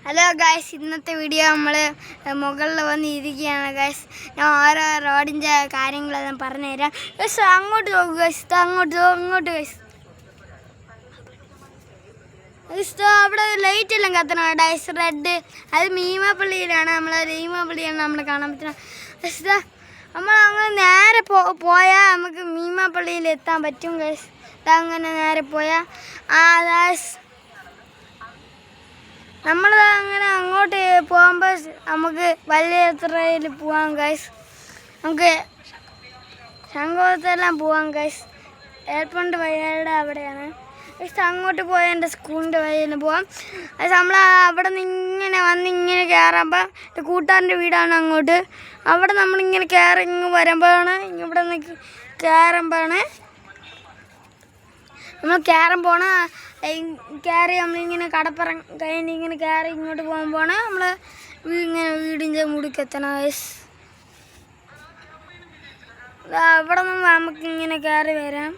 Hello guys, ഇന്നത്തെ video നമ്മൾ മുകളിൽ വന്നിരിക്കുകയാണ് ഗൈസ്. ഞാൻ ഓരോ റോഡിൻ്റെ കാര്യങ്ങളെല്ലാം പറഞ്ഞുതരാം. ഗൈസ് അങ്ങോട്ട് പോകും ഗൈസ്, അങ്ങോട്ട് ഗൈസ്. അവിടെ ലൈറ്റ് എല്ലാം കത്തണം ഗൈസ്, റെഡ്. അത് മീമാപ്പള്ളിയിലാണ്, മീമാപ്പള്ളിയാണ് നമ്മൾ കാണാൻ പറ്റുന്നത് ഗൈസ്. നമ്മൾ അങ്ങനെ നേരെ പോയാൽ നമുക്ക് മീമാപ്പള്ളിയിൽ എത്താൻ പറ്റും ഗൈസ്. അങ്ങനെ നേരെ പോയാൽ ഗൈസ് നമ്മൾ അങ്ങനെ അങ്ങോട്ട് പോകുമ്പോൾ നമുക്ക് വലിയ യാത്രയിൽ പോവാം ഗൈസ്. നമുക്ക് ശംഖുവത്തെല്ലാം പോവാം ഗൈസ്. എയർപോർട്ട് വഴിയുടെ അവിടെയാണ് ഗൈസ്. അങ്ങോട്ട് പോയാൽ എൻ്റെ സ്കൂളിൻ്റെ വഴിയിൽ പോവാം. അത് നമ്മൾ അവിടെ നിന്ന് ഇങ്ങനെ കയറുമ്പോൾ കൂട്ടുകാരൻ്റെ വീടാണ് അങ്ങോട്ട്. അവിടെ നമ്മളിങ്ങനെ കയറി വരുമ്പോഴാണ് ഇവിടെ നിന്ന് കയറുമ്പോഴാണ് നമ്മൾ കയറി നമ്മളിങ്ങനെ കടപ്പുറം കഴിഞ്ഞ് ഇങ്ങനെ കയറി ഇങ്ങോട്ട് പോകുമ്പോഴാണ് നമ്മൾ ഇങ്ങനെ വീടിൻ്റെ മുടിക്കെത്തണം ഗൈസ്. അവിടെ നിന്ന് നമുക്കിങ്ങനെ കയറി വരാം.